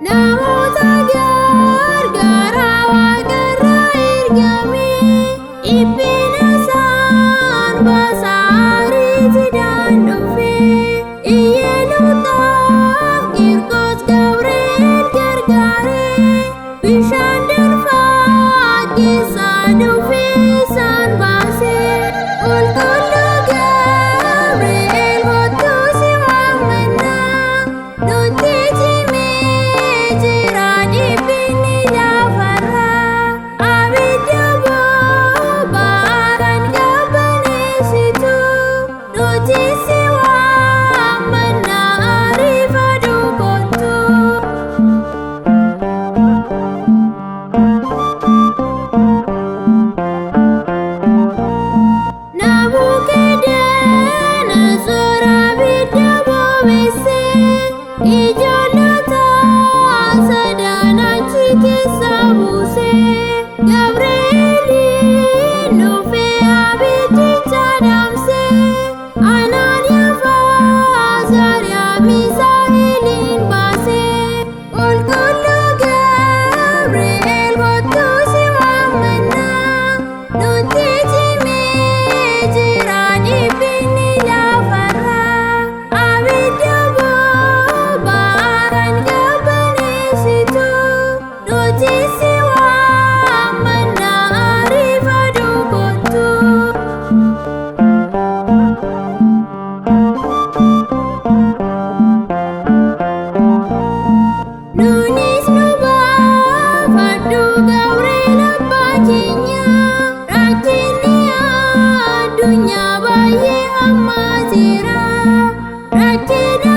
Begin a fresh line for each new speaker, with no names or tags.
Namoota gargaaraa waaqarraa ergame dhiphina isaan baasaa ariitiidhaan dhufe iyyeeluutaaf Qiirqos Gabreel gargaare bishaan danfaa keessaa dhufe isaan baase qulqulluu Gabreel kottuu si waammanna nuti cimee jira dhiphinni lafarra abidda boba'aa kan qabbaneessitu nuti si waammanna ariifadhu kottu. Nabukadnezar abidda bobeesse ijoollota sadan achi keessaa buuse Gabrieliin dhufe abiddicha dhaamse Anaaniyaa Azaariyaa Misaa'eliin baase qulqulluu Gabriel kottuu si waammanna nuti cimee jira dhiphinni lafarra abidda boba'aa kan qabbaneessitu nuti si waammanna ariifadhu kottu. Nunis nu baafadhu Gabreel abbaa keenya rakkinni addunyaa baay'ee hammaateera rakkina